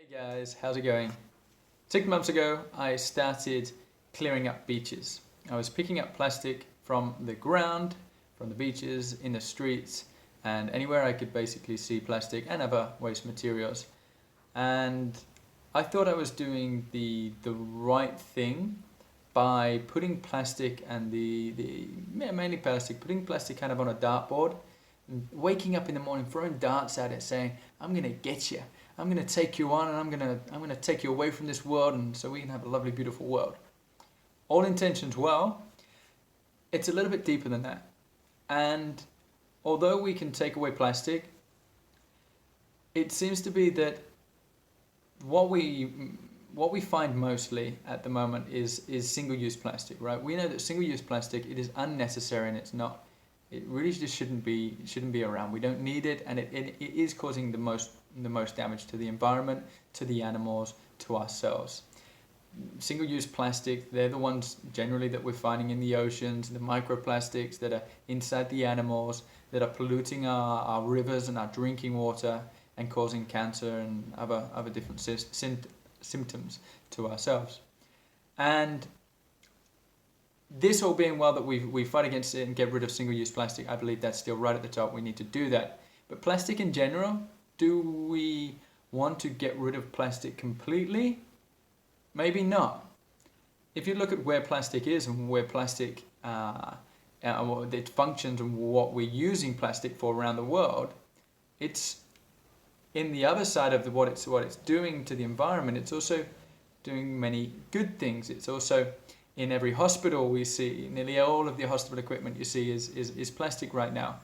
Hey guys, how's it going? 6 months ago, I started clearing up beaches. I was picking up plastic from the ground, from the beaches, in the streets, and anywhere I could basically see plastic and other waste materials. And I thought I was doing the right thing by putting plastic and mainly plastic, putting plastic kind of on a dartboard, and waking up in the morning, throwing darts at it, saying, "I'm gonna get you. I'm gonna take you on, and I'm gonna take you away from this world, and so we can have a lovely, beautiful world." All intentions well. It's a little bit deeper than that. And although we can take away plastic, it seems to be that what we find mostly at the moment is single-use plastic, right? We know that single-use plastic, it is unnecessary, and it's not. It really just shouldn't be around. We don't need it, and it is causing the most damage to the environment, to the animals, to ourselves. Single-use plastic, they're the ones generally that we're finding in the oceans, the microplastics that are inside the animals, that are polluting our rivers and our drinking water and causing cancer and other different symptoms to ourselves. And this all being well that we fight against it and get rid of single-use plastic, I believe that's still right at the top. We need to do that. But plastic in general, do we want to get rid of plastic completely? Maybe not. If you look at where plastic is and where plastic it functions and what we're using plastic for around the world, it's in the other side of what it's doing to the environment. It's also doing many good things. It's also in every hospital we see, nearly all of the hospital equipment you see is plastic right now.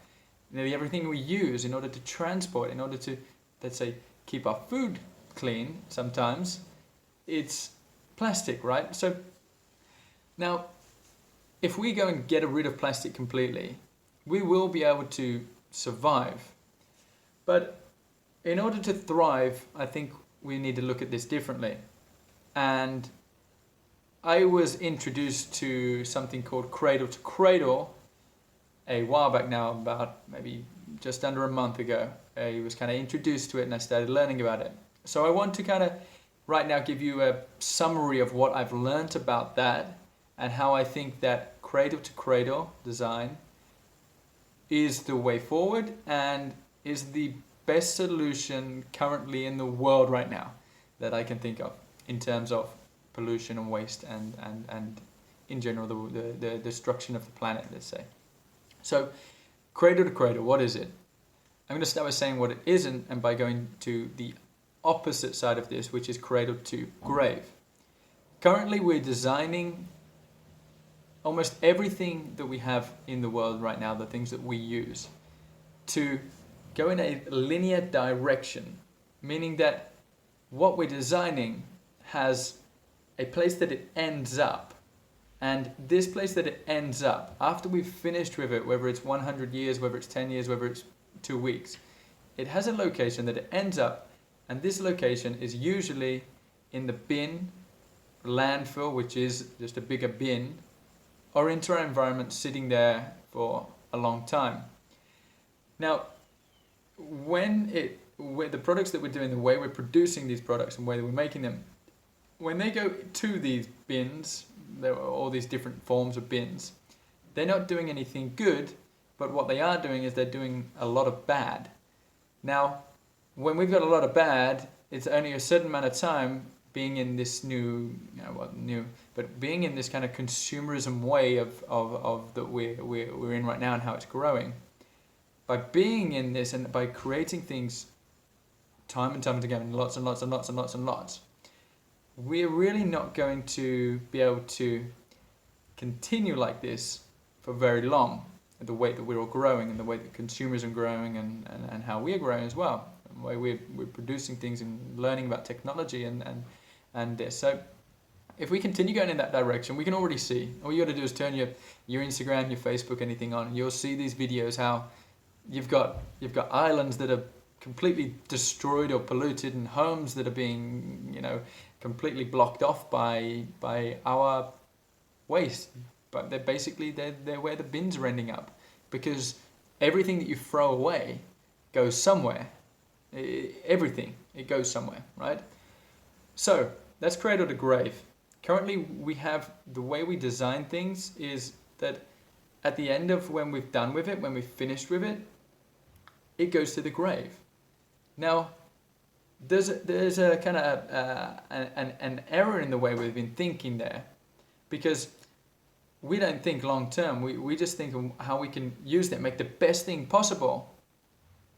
Nearly everything we use in order to transport, in order to, let's say, keep our food clean sometimes, it's plastic, right? So now, if we go and get rid of plastic completely, we will be able to survive. But in order to thrive, I think we need to look at this differently. And I was introduced to something called Cradle to Cradle a while back now, about maybe just under a month ago. I was kind of introduced to it and I started learning about it. So I want to kind of right now give you a summary of what I've learned about that and how I think that Cradle to Cradle design is the way forward and is the best solution currently in the world right now that I can think of in terms of pollution and waste and in general the destruction of the planet, let's say. So Cradle to Cradle, what is it? I'm going to start by saying what it isn't and by going to the opposite side of this, which is Cradle to Grave. Currently we're designing almost everything that we have in the world right now, the things that we use, to go in a linear direction, meaning that what we're designing has a place that it ends up. And this place that it ends up, after we've finished with it, whether it's 100 years, whether it's 10 years, whether it's 2 weeks, it has a location that it ends up, and this location is usually in the bin, landfill, which is just a bigger bin, or into our environment sitting there for a long time. Now, when the products that we're doing, the way we're producing these products and the way that we're making them, when they go to these bins, there are all these different forms of bins, they're not doing anything good, but what they are doing is they're doing a lot of bad. Now, when we've got a lot of bad, it's only a certain amount of time being in this being in this kind of consumerism way of that we're in right now and how it's growing. By being in this and by creating things time and time again, lots and lots and lots and lots and lots, we're really not going to be able to continue like this for very long, the way that we're all growing and the way that consumers are growing and how we are growing as well, the way we're producing things and learning about technology and this. So if we continue going in that direction, we can already see, all you got to do is turn your Instagram, your Facebook, anything on, and you'll see these videos how you've got islands that are completely destroyed or polluted and homes that are being, completely blocked off by our waste. But they're where the bins are ending up, because everything that you throw away goes somewhere. Everything, it goes somewhere, right? So that's cradle to grave. Currently, we have the way we design things is that at the end of when we've done with it, when we've finished with it, it goes to the grave. Now, there's a kind of an error in the way we've been thinking there, because we don't think long term. We just think of how we can use that, make the best thing possible.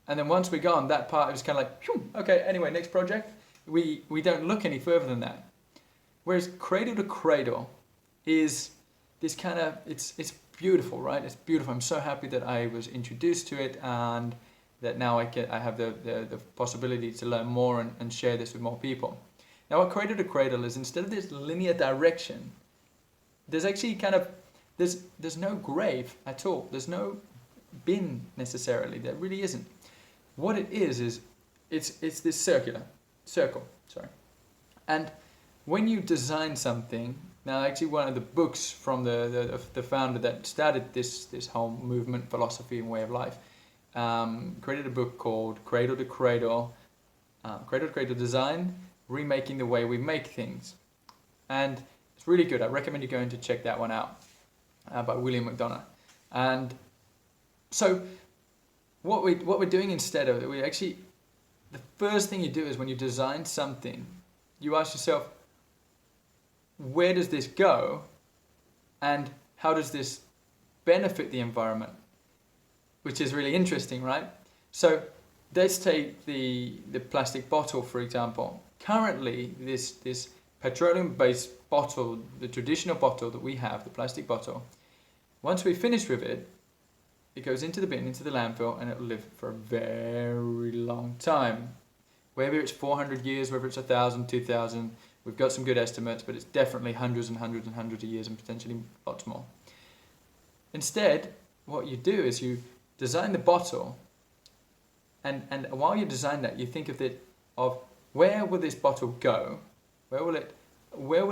And then once we're gone, that part is kind of like, phew, okay, anyway, next project. We don't look any further than that. Whereas cradle to cradle is this kind of, it's beautiful, right? It's beautiful. I'm so happy that I was introduced to it, and that now I have the possibility to learn more and share this with more people. Now what cradle to cradle is, instead of this linear direction, there's actually kind of, there's no grave at all. There's no bin necessarily. There really isn't. What it is it's this circle, sorry. And when you design something, now actually one of the books from the founder that started this whole movement, philosophy and way of life, created a book called Cradle to Cradle Design, Remaking the Way We Make Things. And it's really good. I recommend you going to check that one out, by William McDonough. And so what we're doing instead of it, we actually, the first thing you do is when you design something, you ask yourself, where does this go, and how does this benefit the environment? Which is really interesting, right? So let's take the plastic bottle, for example. Currently, this petroleum-based bottle, the traditional bottle that we have, the plastic bottle, once we finish with it, it goes into the bin, into the landfill, and it will live for a very long time. Whether it's 400 years, whether it's 1,000, 2,000, we've got some good estimates, but it's definitely hundreds and hundreds and hundreds of years, and potentially lots more. Instead, what you do is you design the bottle, and while you design that, you think of where will this bottle go? Where will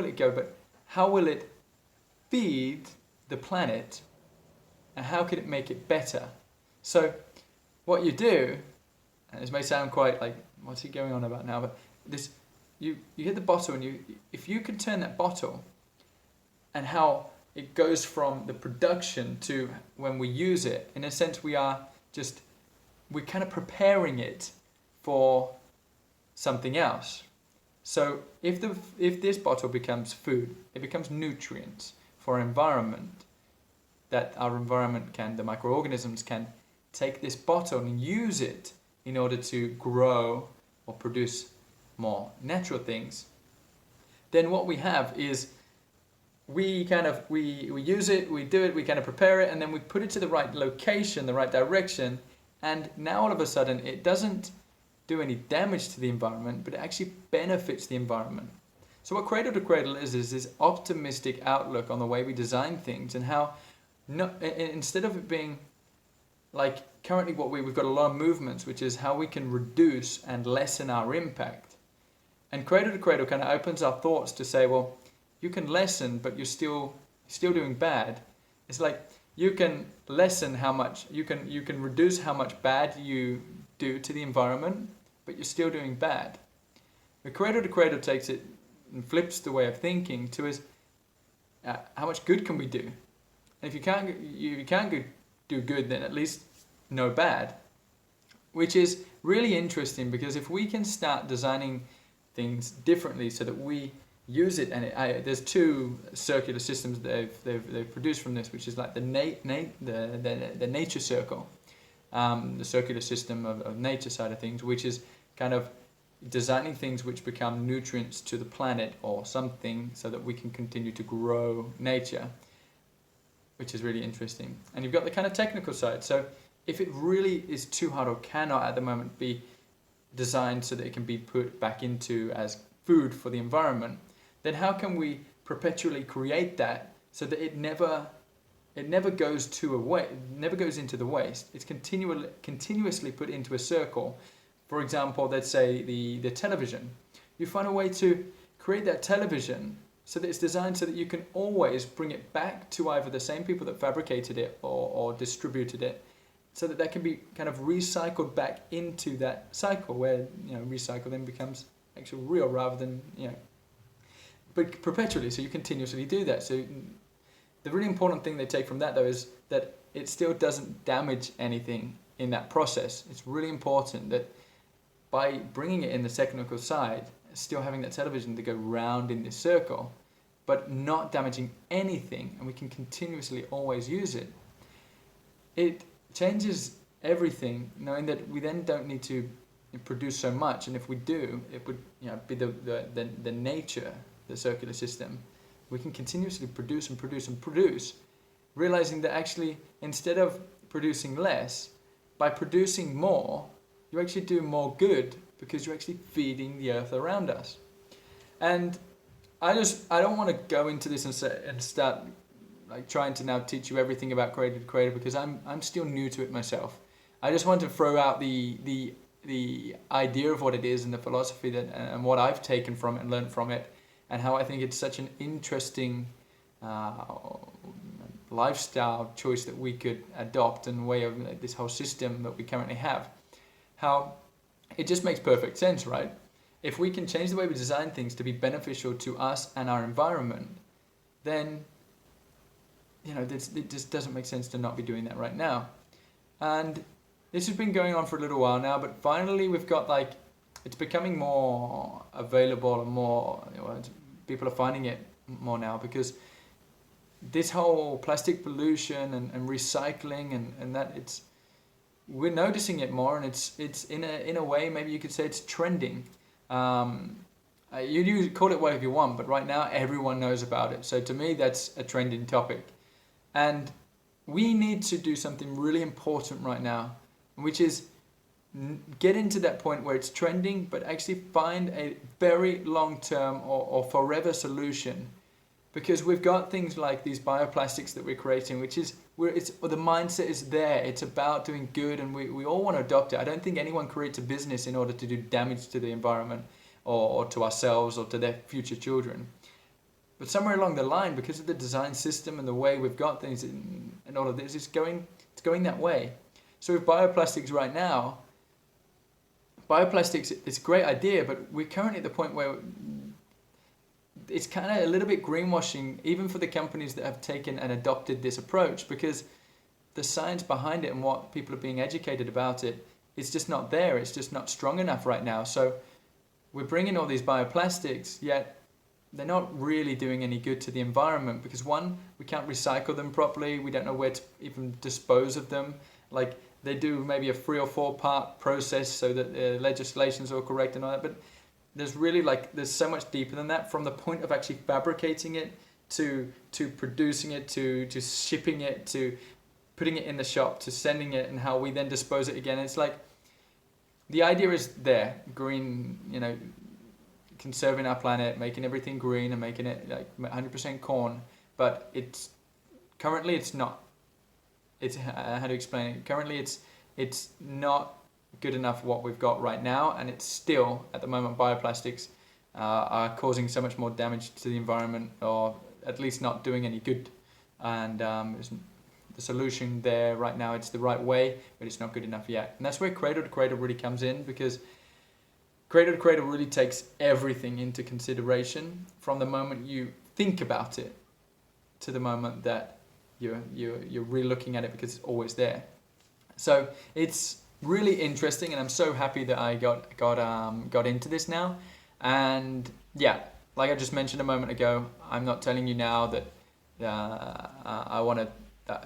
it go? But how will it feed the planet, and how can it make it better? So what you do, and this may sound quite like, what's he going on about now? But this, you hit the bottle, and if you can turn that bottle, and how it goes from the production to when we use it, in a sense we're kind of preparing it for something else. So if this bottle becomes food, it becomes nutrients for our environment, that our environment the microorganisms can take this bottle and use it in order to grow or produce more natural things, then what we have is we use it, we do it, we kind of prepare it, and then we put it to the right location, the right direction, and now all of a sudden it doesn't do any damage to the environment, but it actually benefits the environment. So what Cradle to Cradle is this optimistic outlook on the way we design things, and how instead of it being like currently what we've got a lot of movements, which is how we can reduce and lessen our impact. And Cradle to Cradle kind of opens our thoughts to say, well, you can lessen, but you're still doing bad. It's like you can lessen how much, you can reduce how much bad you do to the environment, but you're still doing bad. The Cradle to Cradle takes it and flips the way of thinking to is how much good can we do? And if you can't do good, then at least no bad. Which is really interesting, because if we can start designing things differently so that we use it, and there's two circular systems that they've produced from this, which is like the nature circle, the circular system of nature side of things, which is kind of designing things which become nutrients to the planet or something, so that we can continue to grow nature, which is really interesting. And you've got the kind of technical side. So if it really is too hard or cannot at the moment be designed so that it can be put back into as food for the environment, then how can we perpetually create that so that it never goes never goes into the waste? It's continuously put into a circle. For example, let's say the television. You find a way to create that television so that it's designed so that you can always bring it back to either the same people that fabricated it or distributed it, so that can be kind of recycled back into that cycle, where recycle then becomes actual real rather than, but perpetually. So you continuously do that. So the really important thing they take from that, though, is that it still doesn't damage anything in that process. It's really important that by bringing it in the technical side, still having that television to go round in this circle, but not damaging anything, and we can continuously always use it. It changes everything, knowing that we then don't need to produce so much, and if we do, it would be the nature, the circular system. We can continuously produce and produce and produce, realizing that actually instead of producing less, by producing more, you actually do more good because you're actually feeding the earth around us. And I don't want to go into this and start like trying to now teach you everything about Cradle to Cradle, because I'm still new to it myself. I just want to throw out the idea of what it is and the philosophy that and what I've taken from it and learned from it, and how I think it's such an interesting lifestyle choice that we could adopt, and way of this whole system that we currently have. How it just makes perfect sense, right? If we can change the way we design things to be beneficial to us and our environment, then it just doesn't make sense to not be doing that right now. And this has been going on for a little while now, but finally we've got it's becoming more available and more, people are finding it more now, because this whole plastic pollution and recycling and that, we're noticing it more, and it's in a way, maybe you could say it's trending. You call it whatever you want, but right now everyone knows about it. So to me, that's a trending topic. And we need to do something really important right now, which is get into that point where it's trending, but actually find a very long-term or forever solution. Because we've got things like these bioplastics that we're creating, which is the mindset is there. It's about doing good, and we all want to adopt it. I don't think anyone creates a business in order to do damage to the environment or to ourselves or to their future children. But somewhere along the line, because of the design system and the way we've got things and all of this, it's going that way. So with bioplastics right now, bioplastics, it's a great idea, but we're currently at the point where it's kind of a little bit greenwashing, even for the companies that have taken and adopted this approach, because the science behind it and what people are being educated about it is just not there. It's just not strong enough right now. So we're bringing all these bioplastics, yet they're not really doing any good to the environment, because one, we can't recycle them properly. We don't know where to even dispose of them. Like, they do maybe a 3 or 4 part process so that the legislation's all correct and all that, but there's really there's so much deeper than that, from the point of actually fabricating it to producing it, to shipping it, to putting it in the shop, to sending it, and how we then dispose it again. It's like, the idea is there, green, conserving our planet, making everything green and making it 100% corn, but currently it's not. How to explain it? Currently it's not good enough what we've got right now, and it's still, at the moment, bioplastics are causing so much more damage to the environment, or at least not doing any good. And the solution there right now, it's the right way, but it's not good enough yet. And that's where Cradle to Cradle really comes in, because Cradle to Cradle really takes everything into consideration, from the moment you think about it to the moment that you're really looking at it, because it's always there. So it's really interesting, and I'm so happy that I got into this now. And yeah, like I just mentioned a moment ago, I'm not telling you now that I want to.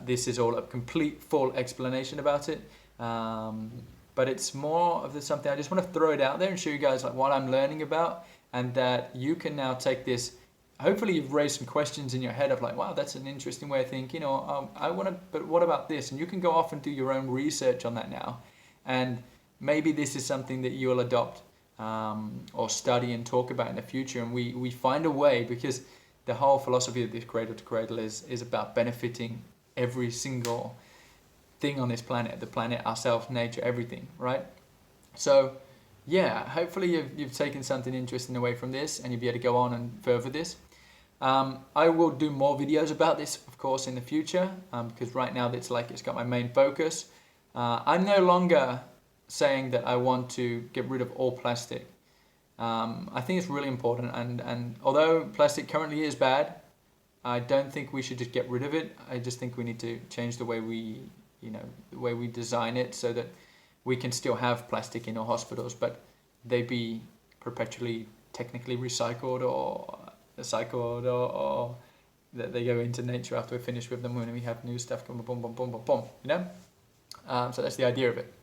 This is all a complete full explanation about it. But it's more of something I just want to throw it out there and show you guys what I'm learning about, and that you can now take this. Hopefully you've raised some questions in your head of wow, that's an interesting way of thinking, or but what about this? And you can go off and do your own research on that now. And maybe this is something that you'll adopt or study and talk about in the future. And we find a way, because the whole philosophy of this Cradle to Cradle is about benefiting every single thing on this planet, the planet, ourselves, nature, everything, right? So yeah, hopefully you've taken something interesting away from this, and you'll be able to go on and further this. I will do more videos about this, of course, in the future, because right now it's got my main focus. I'm no longer saying that I want to get rid of all plastic. I think it's really important, and although plastic currently is bad, I don't think we should just get rid of it. I just think we need to change the way we design it so that we can still have plastic in our hospitals, but they be perpetually technically recycled or that they go into nature after we're finished with them when we have new stuff come boom, boom, boom, boom, boom, so that's the idea of it.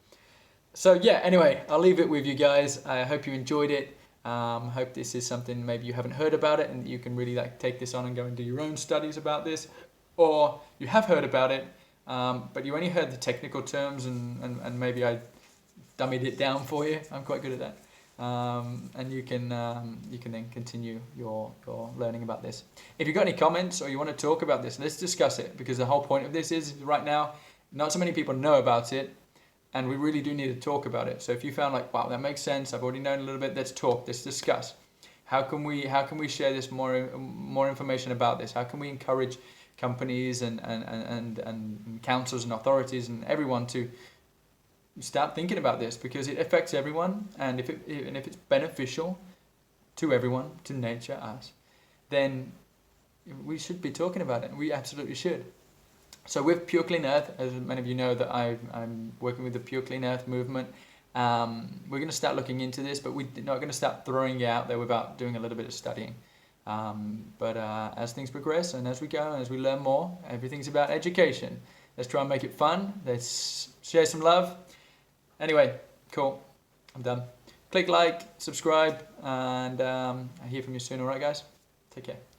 So yeah, anyway, I'll leave it with you guys. I hope you enjoyed it. Hope this is something maybe you haven't heard about it and you can really take this on and go and do your own studies about this, or you have heard about it, but you only heard the technical terms and maybe I dummied it down for you. I'm quite good at that. And you can then continue your learning about this. If you've got any comments or you want to talk about this, let's discuss it, because the whole point of this is right now not so many people know about it, and we really do need to talk about it. So if you found like, wow, that makes sense, I've already known a little bit, let's talk, let's discuss. How can we share this more information about this? How can we encourage companies and councils and authorities and everyone to start thinking about this, because it affects everyone, and if it's beneficial to everyone, to nature, us, then we should be talking about it. We absolutely should. So with Pure Clean Earth, as many of you know, that I'm working with the Pure Clean Earth movement. We're going to start looking into this, but we're not going to start throwing it out there without doing a little bit of studying. But as things progress and as we go and as we learn more, everything's about education. Let's try and make it fun. Let's share some love. Anyway, cool. I'm done. Click like, subscribe, and I'll hear from you soon. All right, guys? Take care.